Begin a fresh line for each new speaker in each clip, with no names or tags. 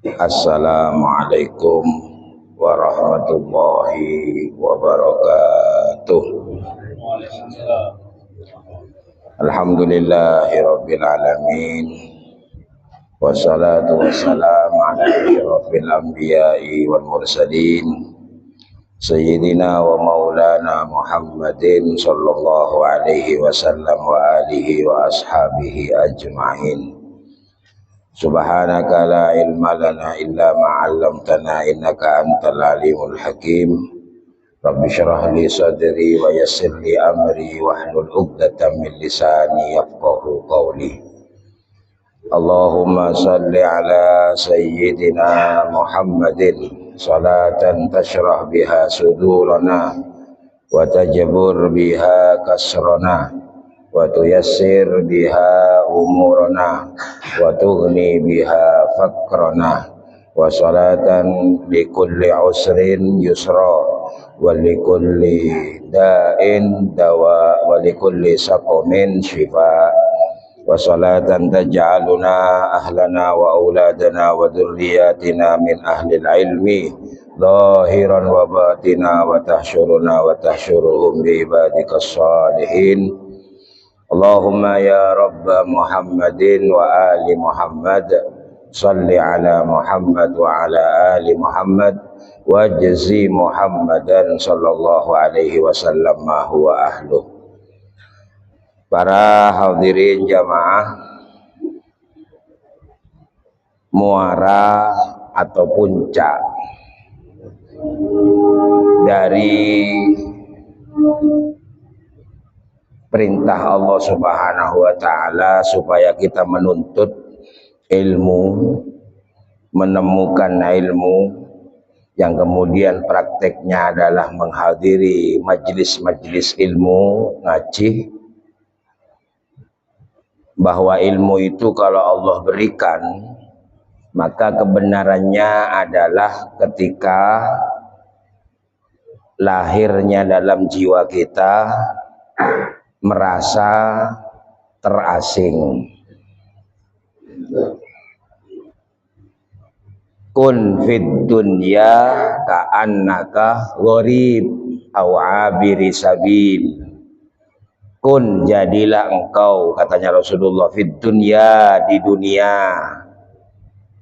Assalamualaikum warahmatullahi wabarakatuh. Alhamdulillahi alamin. Wassalatu wassalamu ala asyrafil anbiya'i wal mursalin Sayyidina wa maulana Muhammadin sallallahu alaihi wasallam wa alihi wa ashabihi ajma'in. Subhanaka la ilma lana illa ma 'allamtana innaka antal alimul hakim. Rabbi shrah li sadri wa yassir li amri wahlul 'uqdatam min lisani yafqahu qawli. Allahumma salli ala sayyidina Muhammadin salatan tashrah biha sudurana wa tajbur biha kasrana wa tuyassir biha umurana wa tughni biha fakrana wa salatan likulli usrin yusra wa likulli da'in dawa wa likulli saqamin shifa wa salatan taj'aluna ahlana wa auladana wa dhurriyyatina min ahlil ilmi zahiran wa batina wa tahsyuruna wa tahsyuruhum bi ibadikas salihin. Allahumma ya Rabb Muhammadin wa ali Muhammad salli ala Muhammad wa ala ali Muhammad wajzi Muhammadan sallallahu alaihi wasallam ma huwa ahluh. Para hadirin jamaah muara atau puncak dari perintah Allah Subhanahu wa taala supaya kita menuntut ilmu, menemukan ilmu yang kemudian prakteknya adalah menghadiri majelis-majelis ilmu, ngaji, bahwa ilmu itu kalau Allah berikan maka kebenarannya adalah ketika lahirnya dalam jiwa kita merasa terasing. Kun fid dunya ka'annaka gharib aw abiri sabil. Kun, jadilah engkau, katanya Rasulullah, fid dunya, di dunia,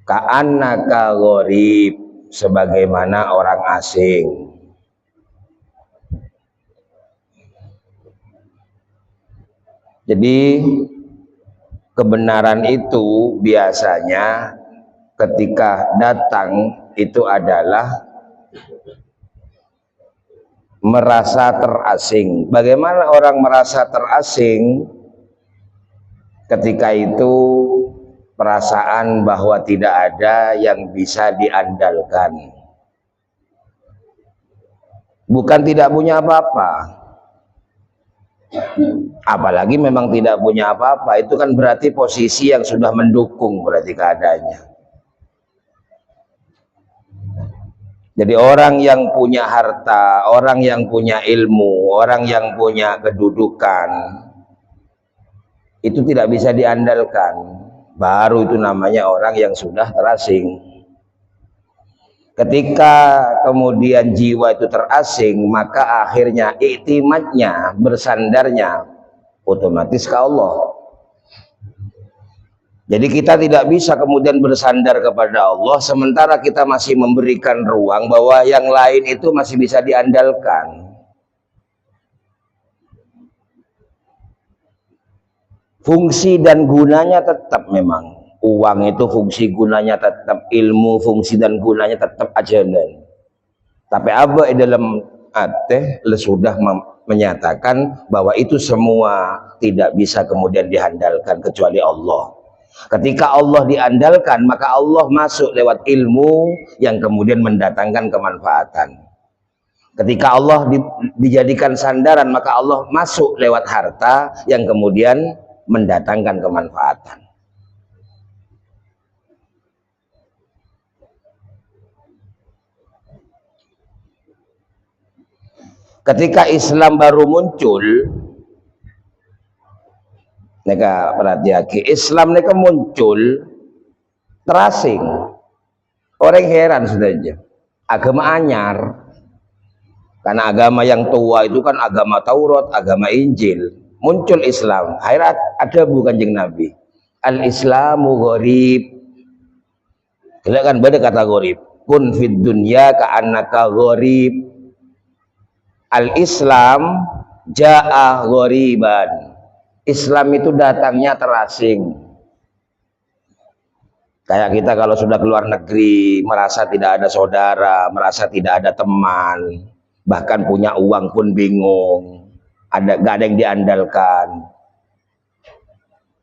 ka'annaka gharib, sebagaimana orang asing. Jadi kebenaran itu biasanya ketika datang itu adalah merasa terasing. Bagaimana orang merasa terasing? Ketika itu perasaan bahwa tidak ada yang bisa diandalkan. Bukan tidak punya apa-apa. Apalagi memang tidak punya apa-apa, itu kan berarti posisi yang sudah mendukung berarti keadaannya. Jadi orang yang punya harta, orang yang punya ilmu, orang yang punya kedudukan, itu tidak bisa diandalkan. Baru itu namanya orang yang sudah terasing. Ketika kemudian jiwa itu terasing, maka akhirnya iktimadnya, bersandarnya otomatis ke Allah. Jadi kita tidak bisa kemudian bersandar kepada Allah sementara kita masih memberikan ruang bahwa yang lain itu masih bisa diandalkan. Fungsi dan gunanya tetap memang. Uang itu fungsi gunanya tetap, ilmu fungsi dan gunanya tetap ajalan. Tapi apa dalam ateh sudah menyatakan bahwa itu semua tidak bisa kemudian diandalkan kecuali Allah. Ketika Allah diandalkan, maka Allah masuk lewat ilmu yang kemudian mendatangkan kemanfaatan. Ketika Allah dijadikan sandaran, maka Allah masuk lewat harta yang kemudian mendatangkan kemanfaatan. Ketika Islam baru muncul, neka perhatiake Islam neka muncul terasing. Orang heran saja. Agama anyar. Karena agama yang tua itu kan agama Taurat, agama Injil. Muncul Islam. Akhirnya ada bukan Kanjeng Nabi. Al-Islamu gharib. Tidak kan beda kata gharib. Kun fid dunya ka'annaka gharib. Al-Islam ja'a ghariban. Islam itu datangnya terasing. Kayak kita kalau sudah keluar negeri, merasa tidak ada saudara, merasa tidak ada teman, bahkan punya uang pun bingung, gak ada yang diandalkan.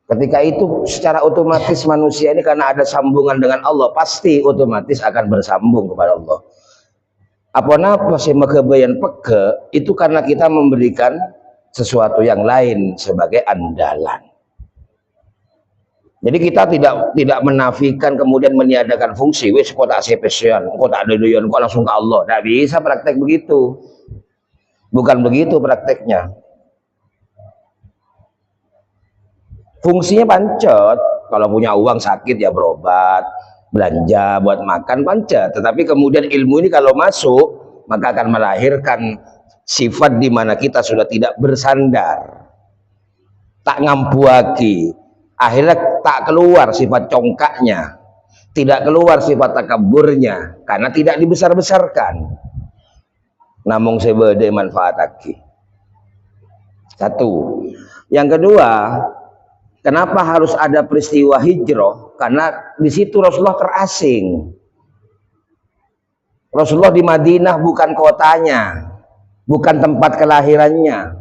Ketika itu secara otomatis manusia ini karena ada sambungan dengan Allah, pasti otomatis akan bersambung kepada Allah. Apa sih mekebayan peke itu karena kita memberikan sesuatu yang lain sebagai andalan. Jadi kita tidak menafikan kemudian meniadakan fungsi. Wis kok tak spesial, kok tak doyan, kok langsung ke Allah. Tidak bisa praktek begitu. Bukan begitu prakteknya. Fungsinya pancet. Kalau punya uang sakit ya berobat, belanja buat makan pancet. Tetapi kemudian ilmu ini kalau masuk maka akan melahirkan sifat di mana kita sudah tidak bersandar, tak ngampuaki. Akhirnya tak keluar sifat congkaknya, tidak keluar sifat takaburnya, karena tidak dibesar-besarkan. Namun sebede manfaat lagi. Satu. Yang kedua, kenapa harus ada peristiwa hijrah? Karena di situ Rasulullah terasing. Rasulullah di Madinah bukan kotanya, bukan tempat kelahirannya.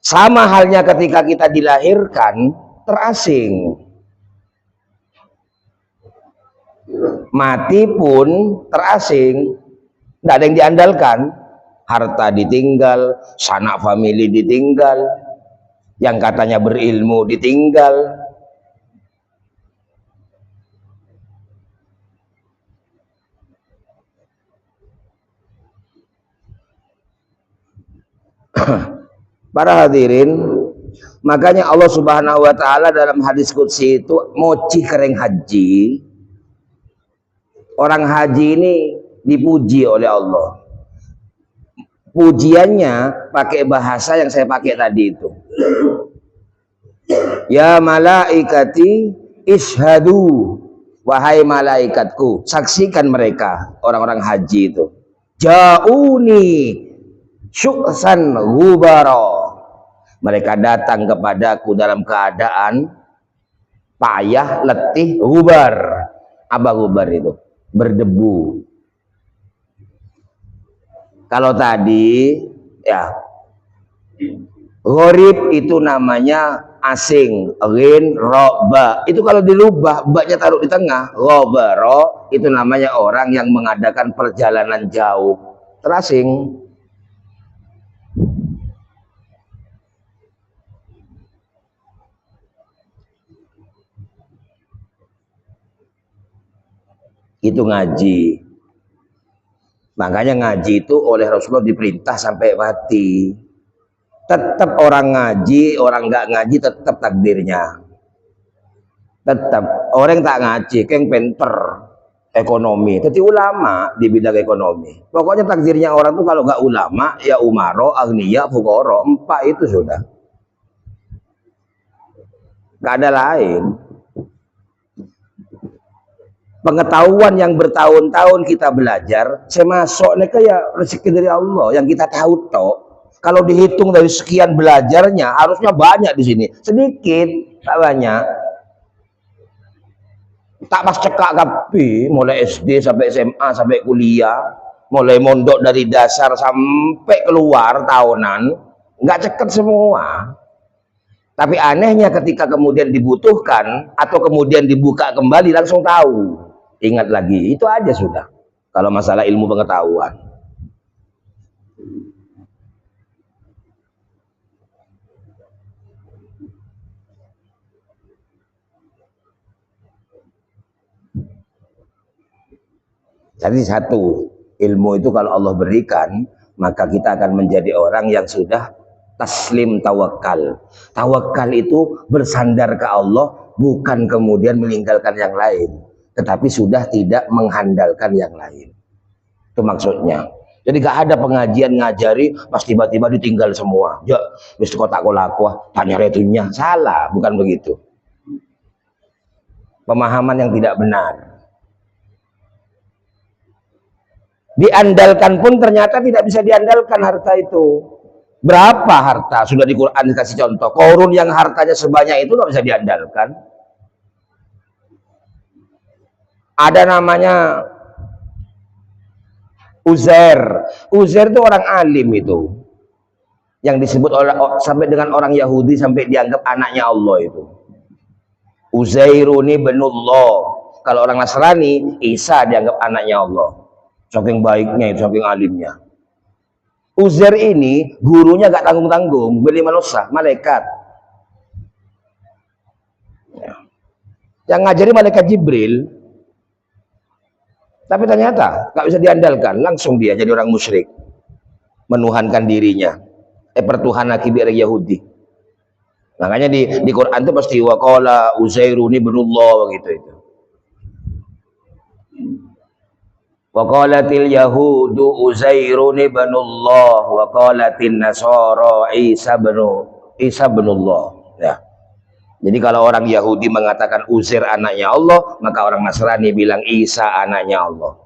Sama halnya ketika kita dilahirkan, terasing. Mati pun terasing. Tidak ada yang diandalkan. Harta ditinggal, sanak famili ditinggal, yang katanya berilmu ditinggal. Para hadirin, makanya Allah Subhanahu wa taala dalam hadis qudsi itu moci kering haji. Orang haji ini dipuji oleh Allah. Pujiannya pakai bahasa yang saya pakai tadi itu. Ya malaikati ishadu, wahai malaikatku, saksikan mereka orang-orang haji itu. Ja'uni syuksan ghubara. Mereka datang kepadaku dalam keadaan payah, letih, gubar. Apa gubar itu? Berdebu. Kalau tadi ya gharib itu namanya asing, ghin, ro, ba. Itu kalau dilubah, ba-nya taruh di tengah, ghabara itu namanya orang yang mengadakan perjalanan jauh, terasing. Itu ngaji. Makanya ngaji itu oleh Rasulullah diperintah sampai mati. Tetap orang ngaji, orang nggak ngaji tetap takdirnya. Tetap orang tak ngaji, keng pinter ekonomi, jadi ulama di bidang ekonomi. Pokoknya takdirnya orang tuh kalau nggak ulama ya umaro, agniya, fukoro, empat itu sudah. Nggak ada lain. Pengetahuan yang bertahun-tahun kita belajar, semasuk nih kayak rezeki dari Allah yang kita tahu toh. Kalau dihitung dari sekian belajarnya, harusnya banyak di sini. Sedikit, tak banyak. Tak pas cekak kapi, mulai SD sampai SMA sampai kuliah, mulai mondok dari dasar sampai keluar tahunan, nggak ceket semua. Tapi anehnya ketika kemudian dibutuhkan atau kemudian dibuka kembali langsung tahu. Ingat lagi, itu aja sudah. Kalau masalah ilmu pengetahuan. Jadi satu, ilmu itu kalau Allah berikan, maka kita akan menjadi orang yang sudah taslim tawakal. Tawakal itu bersandar ke Allah, bukan kemudian meninggalkan yang lain, tetapi sudah tidak mengandalkan yang lain. Itu maksudnya. Jadi gak ada pengajian ngajari pas tiba-tiba ditinggal semua. Ya, mesti kotak kolakwa, tanya retunya. Salah, bukan begitu. Pemahaman yang tidak benar. Diandalkan pun ternyata tidak bisa diandalkan harta itu. Berapa harta sudah di Quran dikasih contoh? Korun yang hartanya sebanyak itu nggak bisa diandalkan. Ada namanya Uzair. Uzair itu orang alim itu, yang disebut oleh sampai dengan orang Yahudi sampai dianggap anaknya Allah itu. Uzairuni benullah. Kalau orang Nasrani, Isa dianggap anaknya Allah. Saking baiknya itu, saking alimnya. Uzair ini gurunya gak tanggung-tanggung, beli manusia, malaikat. Yang ngajari malaikat Jibril. Tapi ternyata gak bisa diandalkan, langsung dia jadi orang musyrik, menuhankan dirinya. Pertuhan akibat Yahudi. Makanya di Quran itu pasti waqala Uzairuni ibnullah gitu itu. Waqalatil yahudu Uzairun ibnullah wa qalatin nasara Isa ibnullah. Ya. Jadi kalau orang Yahudi mengatakan Uzair anaknya Allah, maka orang Nasrani bilang Isa anaknya Allah.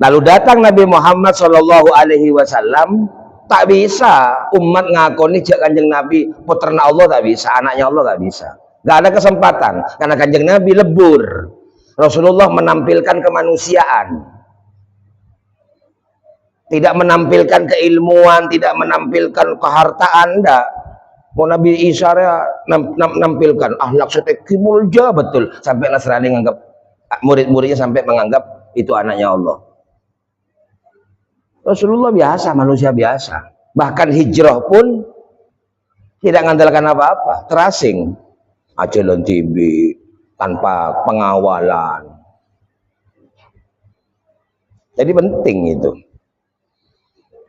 Lalu datang Nabi Muhammad Shallallahu Alaihi Wasallam, tak bisa umat ngakoni Kanjeng Nabi putrana Allah, tak bisa, anaknya Allah tak bisa. Gak ada kesempatan karena Kanjeng Nabi lebur. Rasulullah menampilkan kemanusiaan, tidak menampilkan keilmuan, tidak menampilkan kehartaan. Enggak. Mau Nabi Isa nampilkan akhlak setekhi mulja betul, sampai Nasrani menganggap, murid-muridnya sampai menganggap itu anaknya Allah. Rasulullah biasa, manusia biasa. Bahkan hijrah pun tidak mengandalkan apa-apa, terasing, jalan TV tanpa pengawalan. Jadi penting itu.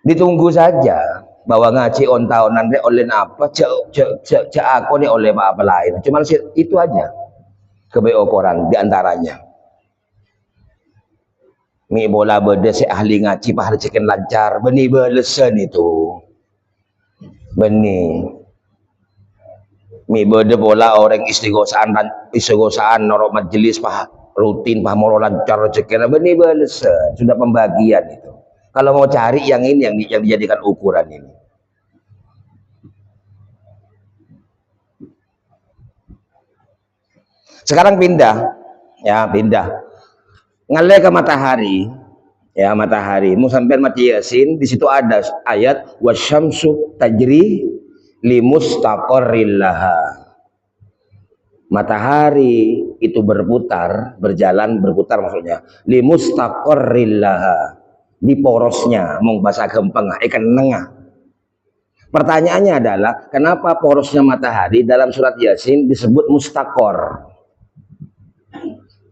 Ditunggu saja bahwa ngaji on tahun nanti oleh apa, cek aku nih oleh apa lain. Cuman itu aja kebeokoran diantaranya. Mi bola beda si ahli ngaji pahal cekin lancar, beni belesan itu, beni. Mi beda bola orang istighosaan norok majelis pah rutin pah moro lancar cekin, beni belesan sudah pembagian itu. Kalau mau cari yang ini yang dijadikan ukuran ini. Sekarang pindah, ya pindah. Ngalih ke matahari, ya matahari. Mau sampai mati Yasin, di situ ada ayat wasyamsu tajri limustaqarril laha. Matahari itu berputar, berputar maksudnya. Limustaqarril laha, di porosnya, mau bahasa gampang, ikan nengah. Pertanyaannya adalah, kenapa porosnya matahari dalam surat Yasin disebut mustaqor?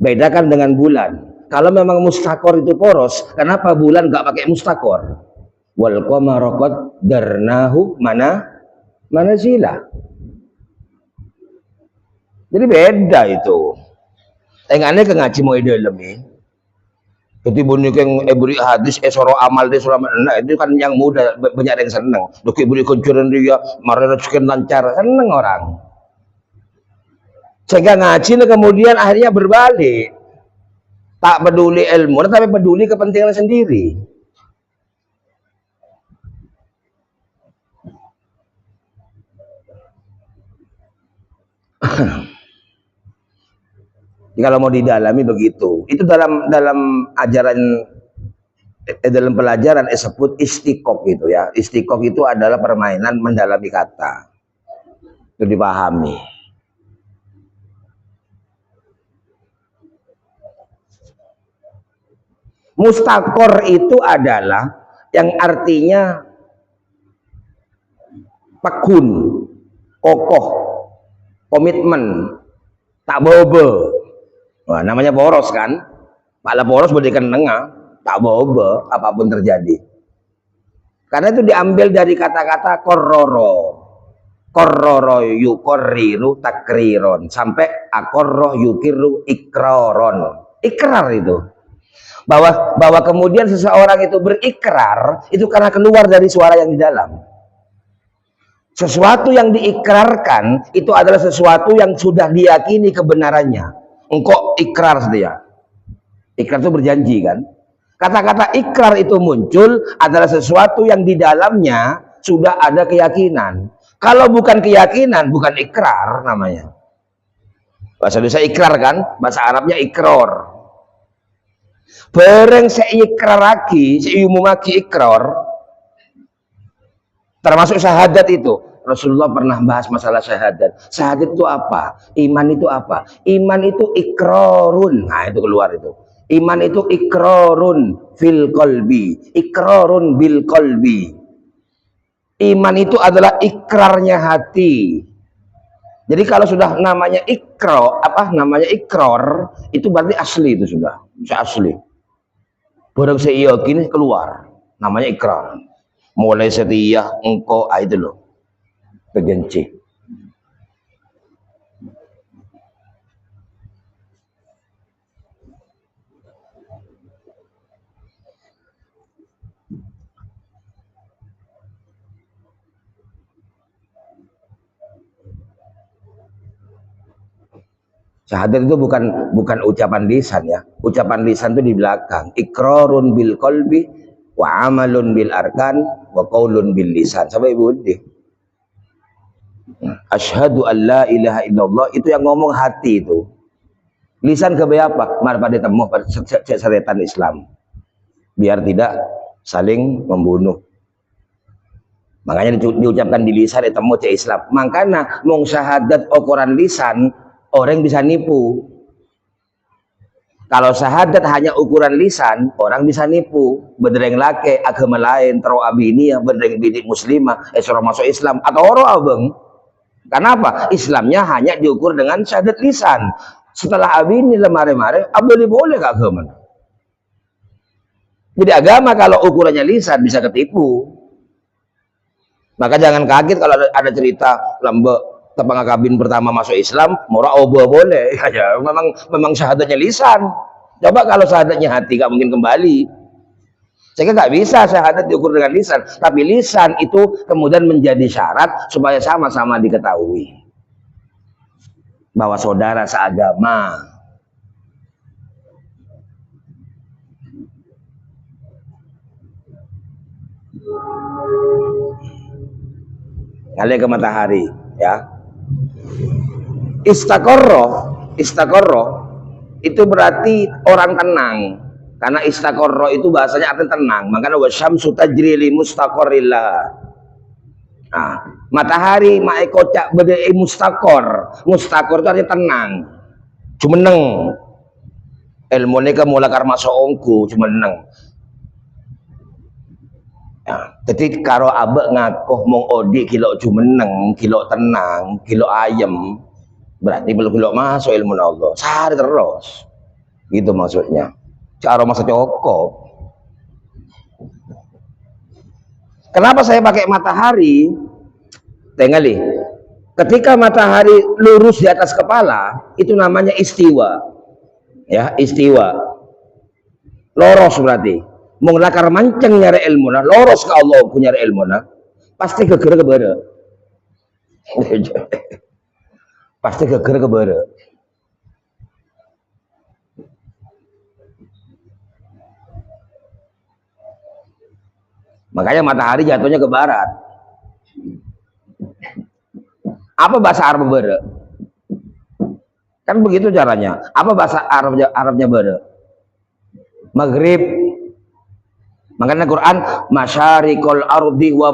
Bedakan dengan bulan. Kalau memang mustaqor itu poros, kenapa bulan nggak pakai mustaqor? Wal qamara qaddarnahu manazila. Jadi beda itu. Engane ke ngaji mau dalam ini. Ketibun yang beri hadis soro amal dia surah nah, itu kan yang muda banyak yang seneng. Doki beri kuncuran dia marah sekian lancar, seneng orang. Sehingga ngaji kemudian akhirnya berbalik. Tak peduli ilmu, tapi peduli kepentingan sendiri. Kalau mau didalami begitu, itu dalam ajaran dalam pelajaran disebut istiqoq itu ya. Istiqoq itu adalah permainan mendalami kata. Itu dipahami. Mustaqor itu adalah yang artinya tekun, kokoh, komitmen, tak bobo. Wah, namanya poros kan? Pala poros berikan nengah. tak bobo apapun terjadi. Karena itu diambil dari kata-kata kororo yukorriru takriron, sampai akorroh yukiru ikroron, ikrar itu. Bahwa kemudian seseorang itu berikrar itu karena keluar dari suara yang di dalam. Sesuatu yang diikrarkan itu adalah sesuatu yang sudah diyakini kebenarannya. Engkau ikrar saja. Ikrar itu berjanji kan. Kata-kata ikrar itu muncul adalah sesuatu yang di dalamnya sudah ada keyakinan. Kalau bukan keyakinan, bukan ikrar namanya. Bahasa Indonesia ikrar kan, bahasa Arabnya ikror. Bareng seikrar lagi, seumumaki ikrar, termasuk syahadat itu. Rasulullah pernah bahas masalah syahadat. Syahadat itu apa? Iman itu apa? Iman itu ikrarun. Nah, itu keluar itu. Iman itu ikrarun fil qalbi, ikrarun bil qalbi. Iman itu adalah ikrarnya hati. Jadi kalau sudah namanya ikrar, itu berarti asli itu sudah, asli. Barang saya yakin keluar, namanya ikrar. Mulai setia engkau itu loh, berjanji. Syahadat itu bukan ucapan lisan ya. Ucapan lisan itu di belakang. Ikrarun bil qalbi wa amalun bil arkan wa qaulun bil lisan. Sampai Ibu deh. Asyhadu an la ilaha illallah itu yang ngomong hati itu. Lisan kebayang apa? Mar pada temu seretan Islam. Biar tidak saling membunuh. Makanya diucapkan di lisan temu cek Islam. Makanya mong syahadat ukuran lisan orang bisa nipu. Kalau syahadat hanya ukuran lisan, orang bisa nipu. Bedereng lake agama lain, tero abini ya, bedereng bidik muslimah, suruh masuk Islam atau orang abeng. Kenapa? Islamnya hanya diukur dengan syahadat lisan. Setelah abini lemare-mare, boleh gak agama? Jadi agama kalau ukurannya lisan bisa ketipu. Maka jangan kaget kalau ada cerita lembek tepang kabin pertama masuk Islam, murah obo boleh. Ya, memang syahadatnya lisan. Coba kalau syahadatnya hati, gak mungkin kembali. Sehingga nggak bisa syahadat diukur dengan lisan. Tapi lisan itu kemudian menjadi syarat supaya sama-sama diketahui bahwa saudara seagama. Ngalir ke matahari, ya. Istakorro itu berarti orang tenang. Karena istakorro itu bahasanya artinya tenang. Makanya wasyamsu tajri li mustaqorrillah. Nah, matahari mae kocak bede mustakor. Mustakor itu artinya tenang. Jumeneng. Ilmune ke mula karma soongku jumeneng. Ya, jadi karo abek ngakoh mong odi kilo jumeneng, kilo tenang, kilo ayem, berarti belum kilo masuk ilmu Allah. Sehari terus, gitu maksudnya. Cara masa cokok. Kenapa saya pakai matahari? Tengali. Ketika matahari lurus di atas kepala, itu namanya istiwa. Ya, istiwa. Loros berarti. Mau lakar manceng nyari ilmu nah, loros ke Allah punya ilmu nah, pasti geger kebara. Pasti geger kebara. Makanya matahari jatuhnya ke barat. Apa bahasa Arab bara? Kan begitu caranya. Apa bahasa Arabnya bara? Maghrib. Makanya Quran masyariqul ardi wa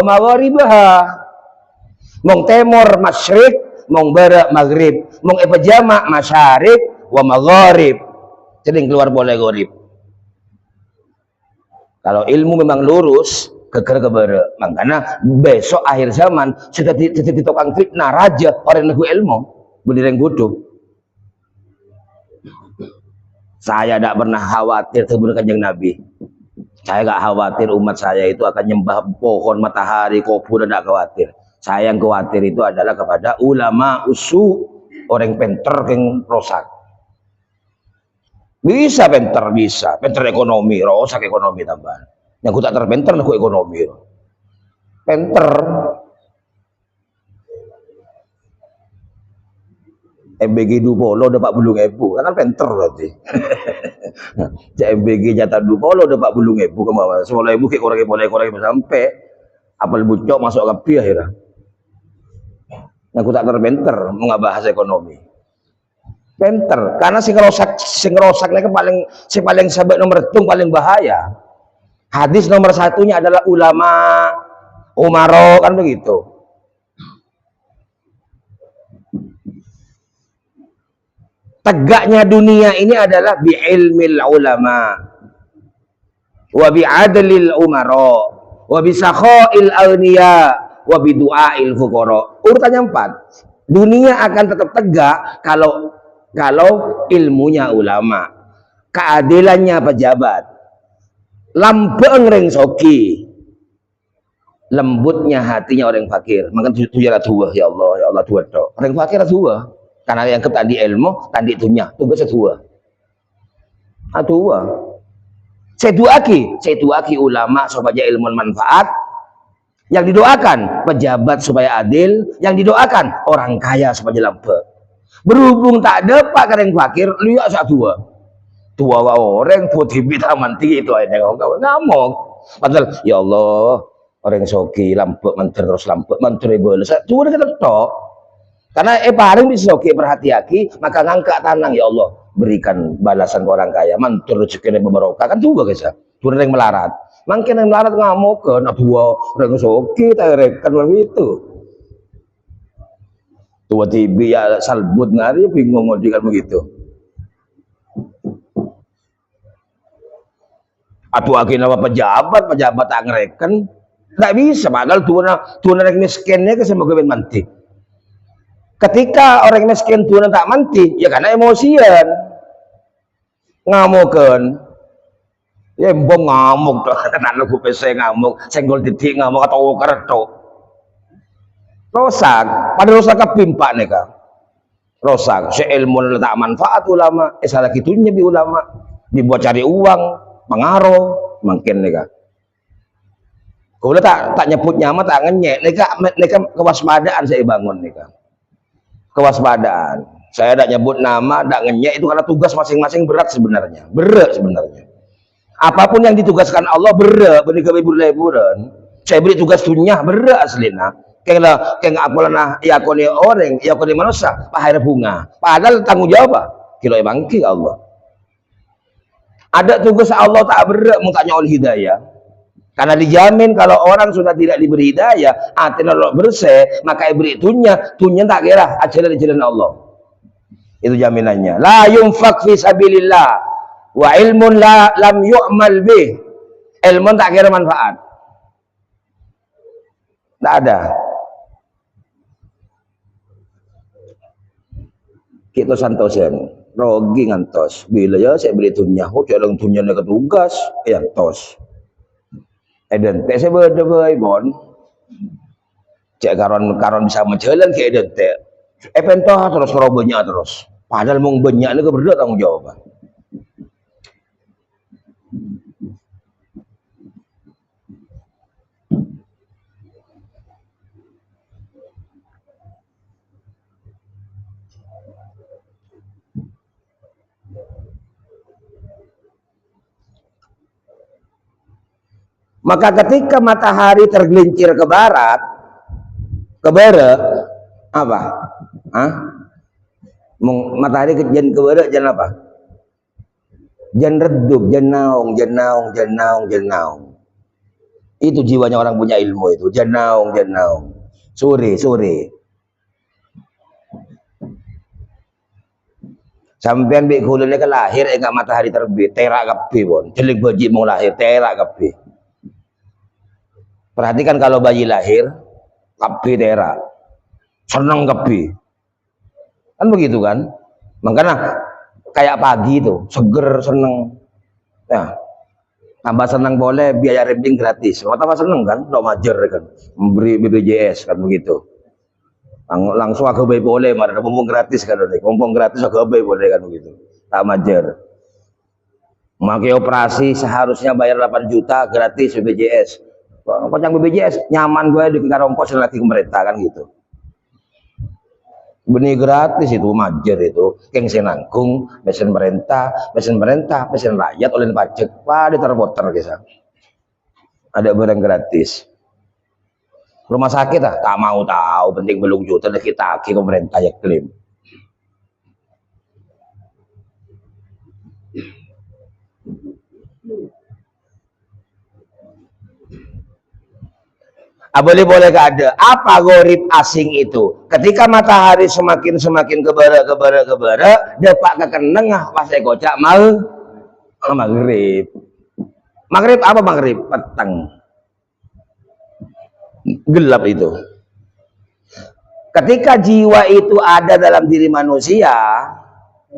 magharibaha. Mong temor masyrik, mong bara maghrib, mong epajama masyarik wa magharib. Jadi keluar boleh gharib. Kalau ilmu memang lurus, geger ke bara. Makanya besok akhir zaman sudah ditokang fitnah raja orang nego ilmu, berdiri bodoh. Saya tidak pernah khawatir sebelum Kanjeng Nabi. Saya nggak khawatir umat saya itu akan nyembah pohon, matahari, kubur, tidak khawatir. Saya yang khawatir itu adalah kepada ulama usu, orang pinter yang rosak. Bisa pinter ekonomi, rosak ekonomi tambahan. Yang aku tak terpinter aku ekonomi. Pinter. MBG Dupolo udah 40.000, kan pinter berarti. MBG jatah Dupolo udah 40.000 kemana? 10.000 kayak korek sampai apel bucok masuk ke pi akhirnya. Aku tak terpinter mengabahas ekonomi. Pinter, karena sing ngerosak lagi paling sabek nomor tung paling bahaya. Hadis nomor satunya adalah ulama umaro, kan begitu. Tegaknya dunia ini adalah bi ilmil ulama wa bi adlil umara wa bi sakhail awliya wa bi du'ail fuqara. Urutannya 4. Dunia akan tetap tegak kalau ilmunya ulama, keadilannya pejabat, lampeng reng soki, lembutnya hatinya orang fakir. Maka tujuan tua, ya Allah tua tok. Orang fakir tua. Karena yang tadi ilmu, tadi dunia, tugas tua. Tua. Seduaki ulama supaya ilmu manfaat. Yang didoakan pejabat supaya adil, yang didoakan orang kaya supaya lampeng. Berhubung tak ada pak kareng fakir, lihat sak tua. Tua orang putih taman tinggi itu aja ngamuk. Padahal ya Allah, orang soki lampek terus lampek menteri boleh. Tua kita tok. Karena paling bisa oke perhatiaki, maka ngangkat tanang ya Allah, berikan balasan ke orang kaya, mantur rezeki berbarokah kan tuh guys ya. Tuh yang melarat. Makin yang melarat ngamuk ke nak dua orang soki kan begitu. Tua tibi ya salbut ngari bingung mau kan begitu. Atu akin apa pejabat tak ngereken, nggak bisa. Padahal tuh orang miskinnya ke semoga manti. Ketika orang miskin tuh tak manti, ya karena emosian, ngamukan, ya bom ngamuk tuh, karena aku pese ngamuk, senggol titik ngamuk atau kerto, rosak, pada rosak kepimpak nih kak, rosak, seilmu tak manfaat ulama, salah gitunya bi ulama, dibuat cari uang, pengaruh, mungkin nih kak. Kalau tak nyebut nyama tak ngenyek, nih kak kewaspadaan saya bangun nih kak. Kewaspadaan. Saya tidak nyebut nama, tidak ngenyek, itu karena tugas masing-masing berat sebenarnya. Apapun yang ditugaskan Allah berat, berliburan. Saya beri tugas dunia berat aslina. Kayak apalana ya kone orang, ya kone manusia, pahir bunga. Padahal tanggung jawab, kilo bangki Allah. Ada tugas Allah tak berat, mutanya oleh hidayah. Karena dijamin kalau orang sudah tidak diberi hidayah, hatinya Allah bersih, maka beri tunya tak kira ajaran Allah. Itu jaminannya. La yunfaq fi sabilillah wa ilmun lam yu'mal bih. Ilmu tak kira manfaat. Tak ada. Kita santosen, rogi ngantos. Bila ya saya beri tunya, jangan tunya ke tugas, yang tos. Eden teh saya berdebay bon, cek karon bisa menjalan ke eden teh, pentoh terus robonya terus, padahal mau banyak itu berdua tanggung jawab. Maka ketika matahari tergelincir ke barat, apa? Matahari ke barat jangan apa? Jangan redup, jangan naung. Itu jiwanya orang punya ilmu itu, jangan naung. Sore. Sampean bik kulune ke lahir enggak matahari terbit, terak kabeh bon. Jeling baji mau lahir terak kabeh. Perhatikan kalau bayi lahir, kabeh terak. Seneng kabeh. Kan begitu kan? Makanya kayak pagi tuh, seger, seneng. Nah, tambah seneng boleh biaya rembing gratis. Tambah seneng kan, lo majer kan, memberi BPJS kan begitu. Langsung agak baik boleh, marah mumpung gratis kan, mumpung gratis agak baik boleh kan begitu. Tak majer. Memakai operasi seharusnya bayar 8 juta gratis BPJS. Kok yang BPJS nyaman gue di ongkos lagi ke mereka kan gitu. Benih gratis itu majer itu, keng senangkung, pesen merintah, pesen rakyat oleh pajak, pada terputar kisah. Ada barang gratis. Rumah sakit tak mau tahu, penting belum juta kita ke pemerintah ya klaim. Boleh ada. Apa gorib asing itu? Ketika matahari semakin kebara, depak ke kenengah pas kocak mal maghrib. Maghrib apa maghrib? Petang. Gelap itu. Ketika jiwa itu ada dalam diri manusia,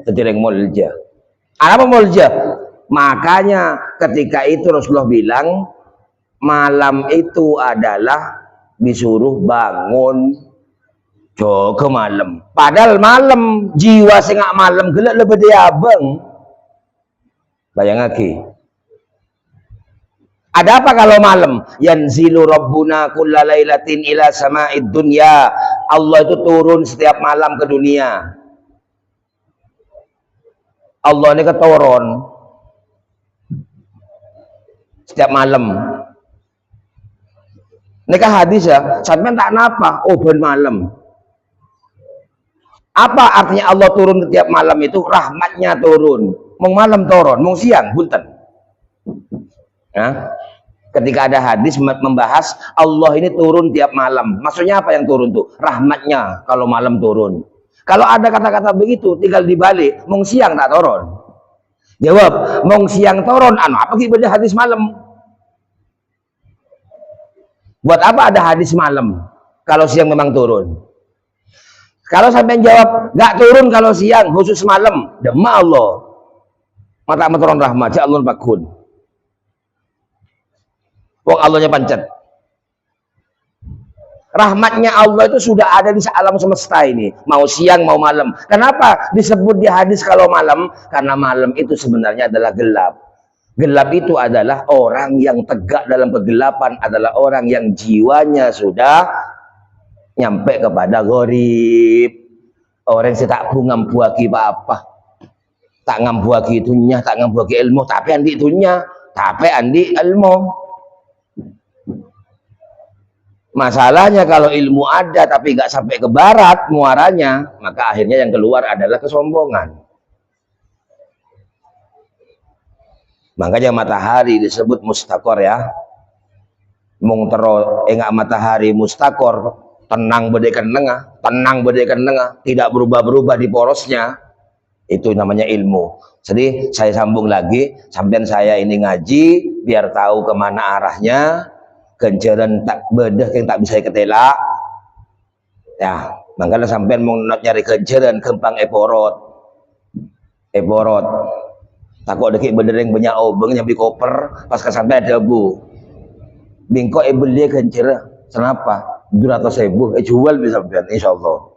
terjereng mulja. Apa mulja? Makanya ketika itu Rasulullah bilang, malam itu adalah disuruh bangun ke malam. Padahal malam jiwa sing malam gelap lebih dia abang. Bayang lagi. Ada apa kalau malam? Yanzilu Rabbuna kulla lailatin ila sama'id dunya. Allah itu turun setiap malam ke dunia. Allah ini keturun setiap malam. Nikah hadis ya, sampai tak napa, ben malam. Apa artinya Allah turun setiap malam itu? Rahmatnya turun. Mau malam turun, mau siang bunten. Nah, ketika ada hadis membahas Allah ini turun tiap malam. Maksudnya apa yang turun tuh? Rahmatnya kalau malam turun. Kalau ada kata-kata begitu, tinggal dibalik. Mau siang tak turun. Jawab, mau siang turun. Apa ibadah hadis malam? Buat apa ada hadis malam? Kalau siang memang turun. Kalau sampai jawab, nggak turun kalau siang, khusus malam. Demi Allah. Mata turun rahmat, Allah bakun. Wong Allahnya pancet. Rahmatnya Allah itu sudah ada di alam semesta ini. Mau siang, mau malam. Kenapa disebut di hadis kalau malam? Karena malam itu sebenarnya adalah gelap. Gelap itu adalah orang yang tegak dalam kegelapan, adalah orang yang jiwanya sudah nyampe kepada gorib. Orang yang tak ngampuaki apa-apa. Tak ngampuaki itunya, tak ngampuaki ilmu. Tapi andi itunya, tapi andi ilmu. Masalahnya kalau ilmu ada tapi nggak sampai ke barat muaranya, maka akhirnya yang keluar adalah kesombongan. Makanya matahari disebut mustakor ya. Mung tero enggak matahari mustakor, tenang bedaikan nengah, tidak berubah-berubah di porosnya. Itu namanya ilmu. Jadi saya sambung lagi, sampean saya ini ngaji biar tahu kemana arahnya, kenceran tak bedah yang tak bisa ketela. Ya, makanya sampean mau nyari kenceran kempang eporot. Takut deki benereng banyak obeng nyambi koper pas kesampai ada bu bingko beli kencer kenapa 200.000 jual bisa sampean insyaallah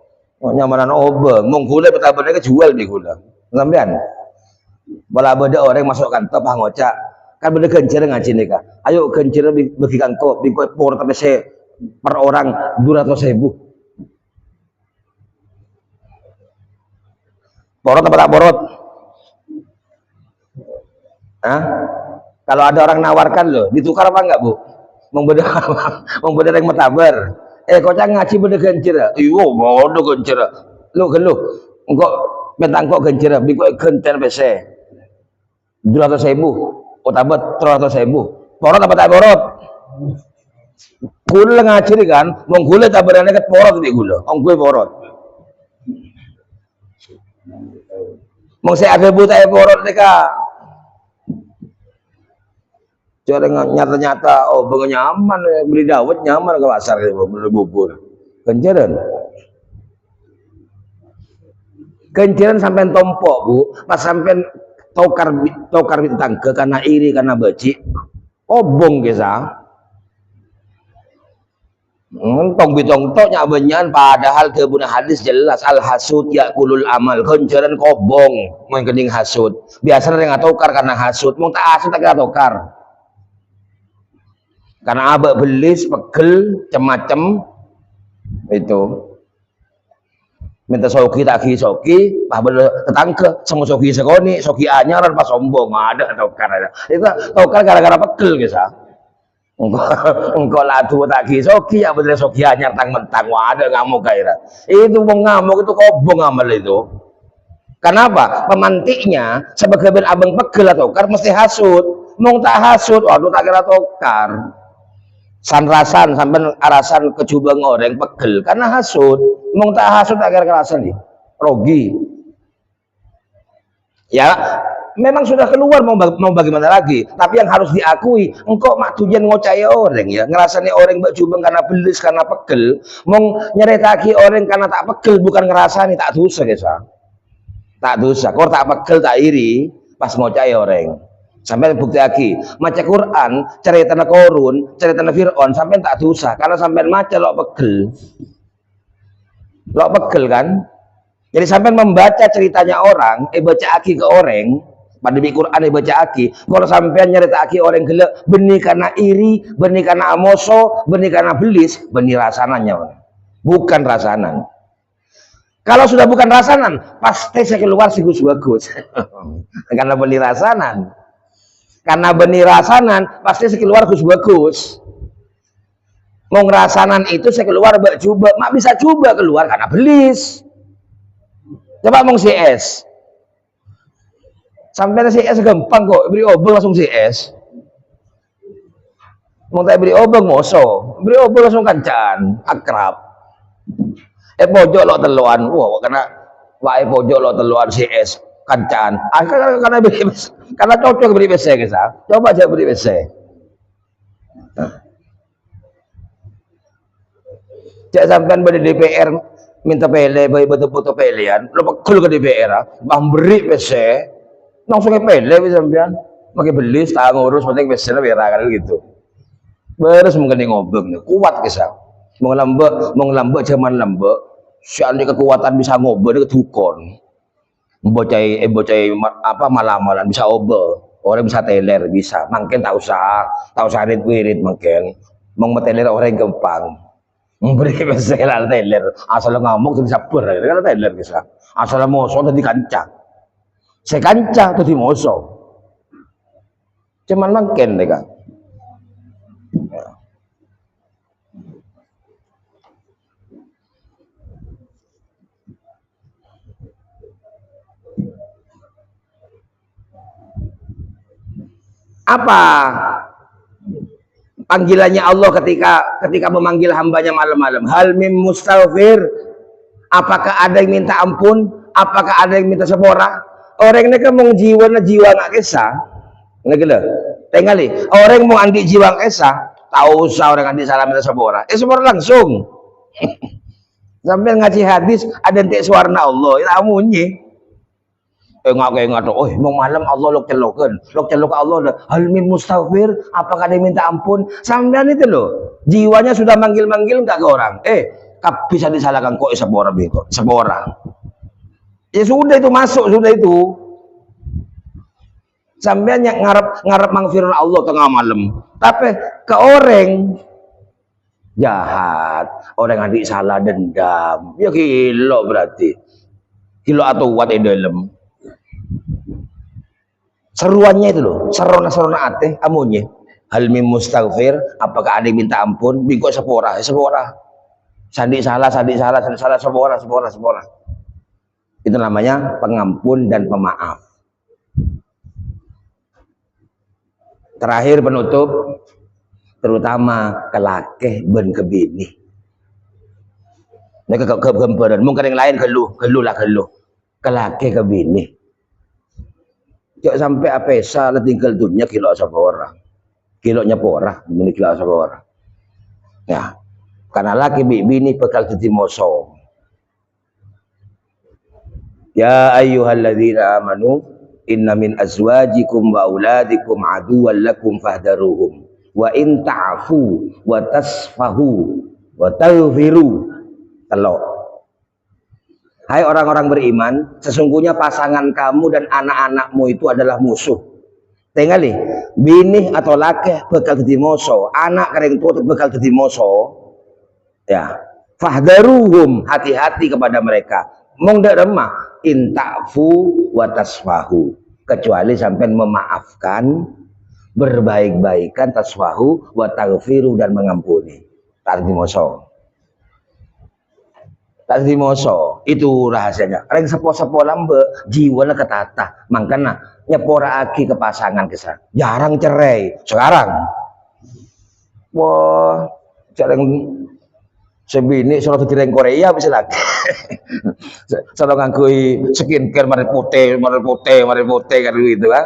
nyamanan obeng mung gula betabannya jual di gula sampean bola beda orang masuk kantor pah ngocak kan bener kencer ngaji nih kak ayo kencer bagi kantor bingko por tapi saya per orang 200.000 porot apa tak porot? Hah? Kalau ada orang nawarkan loh, ditukar apa enggak bu? Mau beda yang metabar. Kocak ngaji beda gencera. Iyo, mau do gencera. Lu engkau mentang kok gencera, biko genter pese. 200.000, otabat 300.000. Porot apa tak porot? Gula ngaji kan, mau gula tabarannya ket porot di gula. Gue porot. Mau saya ada buta porot deka. Nyata-nyata nyaman beli dawet nyaman ke pasar beli bubur kenceran Kenciran sampai tompok bu, pas sampai tokar tangke karena iri karena becik, obong kisah. Tong bitong toknya benyan padahal kebunan hadis jelas al hasud yakulul amal kenciran kobong mengkening hasud biasanya yang tokar karena hasud mau tak hasud tak tokar karena abek belis pegel cemacem itu minta soki tak ki soki bah tetangke sama soki sekoni soki anyaran pas sombong ada tokar ada itu tokar gara-gara pegel kisah engkau lah tuh tak soki ya bener soki anyar tang mentang ada ngamuk gairah itu mau ngamuk itu kobong amal itu kenapa pemantiknya sebagai ben abang pegel atau tokar mesti hasud mau tak hasud waduh tak kira tokar sanrasan sampai arasan kecubang orang pegel karena hasud mau tak hasud tak kira kerasan nih rogi ya memang sudah keluar mau bagaimana lagi tapi yang harus diakui engkau mak tujuan ngocai orang ya ngerasani orang berjubang karena belis karena pegel mau nyeretaki orang karena tak pegel bukan ngerasani tak dosa kisah tak dosa kau tak pegel tak iri pas ngocai orang sampai bukti lagi maca Quran cerita Korun cerita Fir'aun sampai tak dosa karena sampai maca lo pegel kan jadi sampai membaca ceritanya orang baca aki ke orang pada di Quran baca aki kalau sampai nyerita aki orang gelap benih karena iri benih karena amoso benih karena belis benih rasananya bukan rasanan kalau sudah bukan rasanan pasti saya keluar sih bagus karena benih rasanan pasti saya keluar bagus mau ngerasanan itu saya keluar coba mak bisa coba keluar karena belis coba mau CS sampai CS gampang kok beri obeng langsung CS mau tak beri obeng moso beri obeng langsung kancan akrab pojok lo teluan wah karena wae pojok lo teluan CS kancan karena beri karena cocok beri BC kisah coba aja beri BC cek sampean beri DPR minta pele bayi betul-betul pelean lo pekul ke DPR bang beri BC langsung pele sampean pakai belis tak ngurus penting BC biar kan gitu beres mungkin ngobeng kuat kisah mau lambek zaman lambek seandainya kekuatan bisa ngobeng itu dukun bocai apa malam-malam bisa obe orang bisa teler bisa mungkin tak usah wirid mungkin mau teler orang gampang memberi masalah teler asal ngamuk bisa ber karena teler kisah asal moso tadi kancang saya kancang tadi moso cuman mungkin deh kan apa panggilannya Allah ketika memanggil hambanya malam-malam hal mim mustaghfir apakah ada yang minta ampun apakah ada yang minta sepora orang ini kan mau jiwa nggak kisah nggak gitu tinggali orang mau andi jiwa kisah tahu usah orang andi salam minta sepora sepora langsung sampai ngaji hadis ada yang suarna Allah itu amunyi ngaku oh mau malam Allah lok celok Allah hal mim mustaghfir apakah dia minta ampun sampean itu loh jiwanya sudah manggil enggak ke orang bisa disalahkan kok sepora ya sudah itu masuk sudah itu sampean yang ngarep mangfiran Allah tengah malam tapi ke orang jahat orang adik salah dendam ya kilo berarti kilo atau wat dalam seruannya itu loh serona ate amunye hal mim mustaghfir apakah ada yang minta ampun bingko sepora sandi salah sepora itu namanya pengampun dan pemaaf. Terakhir penutup terutama kelakeh ben kebini nek kegembaran mungkin yang lain geluh kelakeh kebini jok sampai apesa tinggal dunia kilo sepora kilonya pora bini kilo sepora ya karena laki bini bakal jadi moso Ya ayyuhalladzina amanu inna min azwajikum wa auladikum aduwwan lakum fahdharuhum wa in ta'fu wa tasfahu wa taghfiru. Telok. Hai orang-orang beriman, sesungguhnya pasangan kamu dan anak-anakmu itu adalah musuh. Tengali, bini atau laki bakal jadi moso, anak kering tua bakal jadi moso. Ya, fahdharuhum, hati-hati kepada mereka. Mong dak remah in ta'fu wa tasfahu, kecuali sampai memaafkan, berbaik-baikan, tasfahu wa taghfiru, dan mengampuni. Tak dimoso. Tak dimoso, itu rahasianya. Reng sepo-sepo lambe jiwana ketata, makanya nyepora aki ke pasangan kesan. Jarang cerai sekarang. Wah, jarang sebini soal direng Korea bisa lagi. Soal ngangkui skincare mari putih kan gitu kan.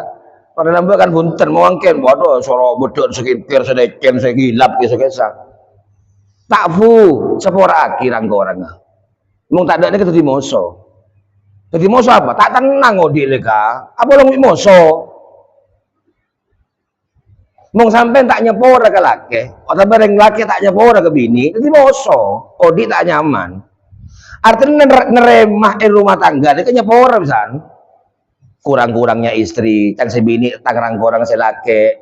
Pada lambe kan bunten mau angken, waduh soro bedon skincare sedeken segilap gitu kesang. Takfu sepora aki rangko orang. Mung tak ada kita di moso. Jadi moso apa? Tak tenang ngodi leka. Apa long moso? Mung sampai tak nyepora ke laki, atau bareng laki tak nyepora ke bini, jadi moso. Odi tak nyaman. Artinya neremah rumah tangga, dia nyepora misalnya. Kurang-kurangnya istri, tang sebini, tang rangkorang selake.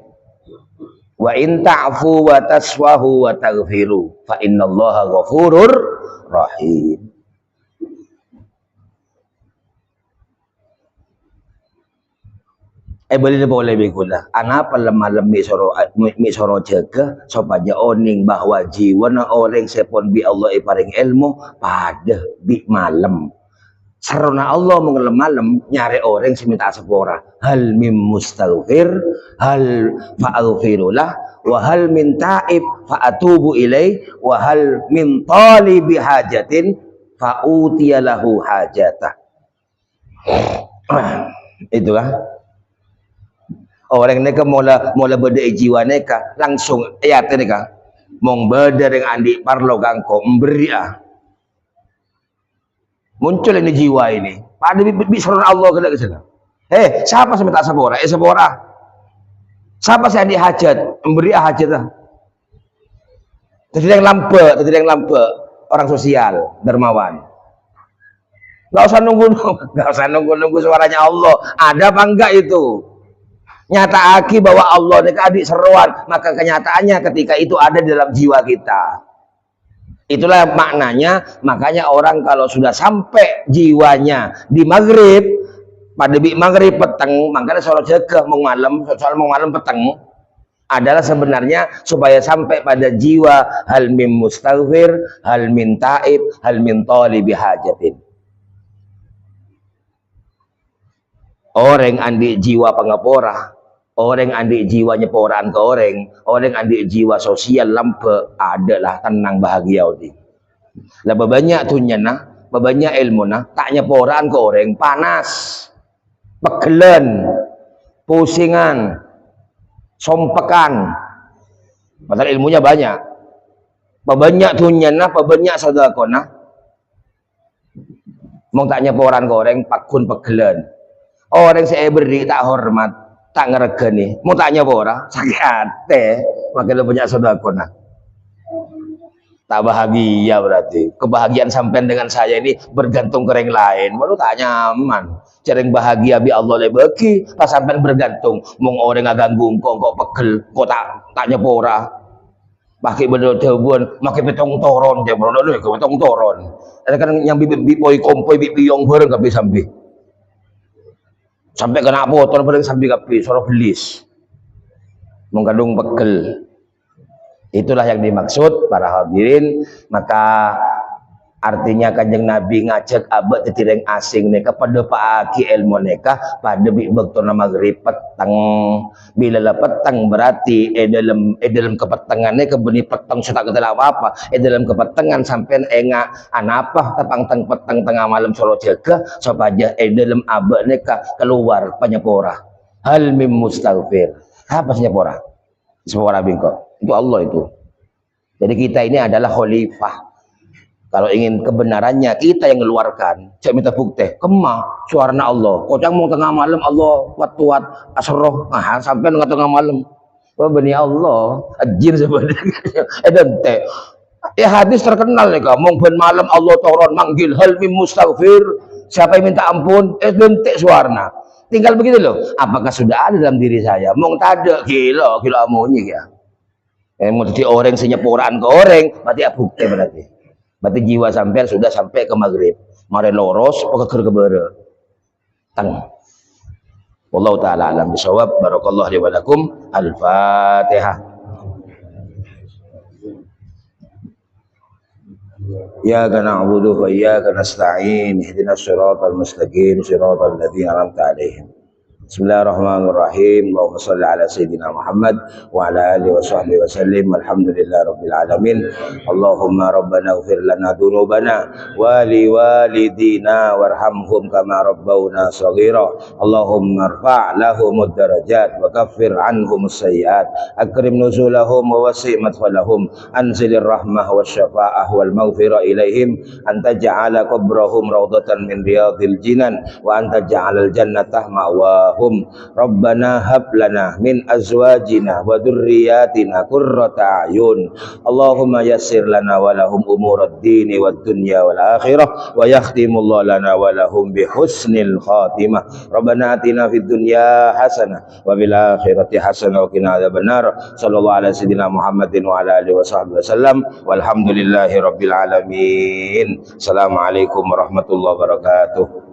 Wa in ta'fu wa taswahu wa taghfiru fa innallaha ghafurur rahim. Boleh begula. Anapa lemah mi soro jaga supaya oning bahwa jiwa na orang sepon bi Allah iparing ilmu pada bi malam. Sarana Allah mengelem malam nyari orang si minta sepora. Hal mim mustaghfir, hal fa'aghfirullah, wa hal min ta'ib fa'atubu ilai, wa hal min talibi hajatin fa'utiyalahu hajatah. Itulah. Orang neka mula beda jiwa neka langsung ayat neka mong beda dengan andi parlo gangko memberi muncul ini jiwa ini pada bisron Allah kena kesana. Siapa sih minta sepora? Sepora. Siapa sih andi hajat memberi hajat Tadi yang lampe orang sosial dermawan. Gak usah nunggu suaranya Allah. Ada apa enggak itu? Nyata aki bahwa Allah neka adik seruan, maka kenyataannya ketika itu ada di dalam jiwa kita. Itulah maknanya, makanya orang kalau sudah sampai jiwanya di maghrib, pada maghrib peteng, makanya sholat jaga soal malam peteng adalah sebenarnya supaya sampai pada jiwa hal min mustaghfir, hal min taib, hal min talibi hajatin. Orang andi jiwa pengepora, orang andi jiwa nyeporaan ke orang andi jiwa sosial lampe adalah tenang bahagia odi. Lah banyak tunya nah, banyak ilmu nah, tak nyeporaan ke orang panas, pegelen, pusingan, sompekan. Padahal ilmunya banyak. Banyak tunya nah, banyak sedekah nah. Mau tak nyeporaan ke orang pakun pegelen. Orang saya beri tak hormat, tak ngeregani. Mau tanya pora, sakit hati. Makanya punya sedekah nah. Tak bahagia berarti. Kebahagiaan sampai dengan saya ini bergantung ke orang lain. Waduh tak nyaman. Jarang bahagia bi Allah lebeki. Pas sampai bergantung. Mong orang ngaganggu kok pegel, kok tak nyepora. Pakai bener tebuan, pakai petong toron dia bro, ke petong toron. Ada kan yang bi boy kompoi bi piyong bareng kabeh sampai. Sampai kena botol bareng sampai kabeh soro belis. Mengandung pegel. Itulah yang dimaksud para hadirin. Maka artinya kanjeng Nabi ngajak abad tetireng asing neka pada paaki ilmu neka pada bektona maghrib petang. Bila lah petang berarti dalam kepetangannya kebeni petang sudah kata apa dalam kepetangan sampai enga anapa tapang teng petang tengah malam soro jaga supaya dalam abad neka keluar penyepora. Hal mim mustaghfir. Apa penyepora? Sepora bingko. Itu Allah itu. Jadi kita ini adalah khalifah. Kalau ingin kebenarannya kita yang mengeluarkan, cek minta bukti, kemah suarana Allah. Kocang mau tengah malam Allah wat asroh, sampai tengah malam. Oh bani Allah, jin sebenarnya. Dente. Ya hadis terkenal nih kamu ben malam Allah turun manggil hal mim mustaghfir. Siapa yang minta ampun? Dente suarana. Tinggal begitu loh. Apakah sudah ada dalam diri saya? Mong tada gila amunyi ya. Mau jadi orang senyepuran ke orang, berarti bukti berarti. Berarti jiwa sampai sudah sampai ke maghrib. Mari loros, peker kebere. Tang. Wallahu taala alam bisawab. Barakallahu li wa lakum. Al-Fatihah. Iyyaka na'budu wa iyyaka nasta'in. Ihdinas siratal mustaqim, siratal ladzina an'amta 'alaihim. Bismillahirrahmanirrahim. Allahumma shalli ala sayyidina Muhammad wa ala alihi wa sahbihi wa sallim. Alhamdulillahi rabbil alamin. Allahumma rabbana ighfir lana dzunubana wa li walidina warhamhum kama rabbawna shaghira. Allahumma irfa' lahumud darajat wa kaffir anhum as-sayyi'at. Akrim nuzulahum wa wasi' madkhalahum. Anzilir rahmah wasyafa'ah wal maghfirah ilaihim. Anta ja'ala qabrahum rawdatan min riyadil jinan wa anta ja'alal jannata ma'wa. Rabbana hab lana min azwajina wa dzurriyyatina qurrata a'yun. Allahumma yassir lana wa lahum umurad dini wad dunya wal akhirah wa yakhtimullahu lana wa lahum bi husnil khatimah. Rabbana atina fid dunya hasanah wa bil akhirati hasanah wa qina adzabannar. Sallallahu ala sayyidina Muhammadin wa ala alihi wa sahbihi wasallam. Walhamdulillahi rabbil alamin. Assalamualaikum warahmatullahi wabarakatuh.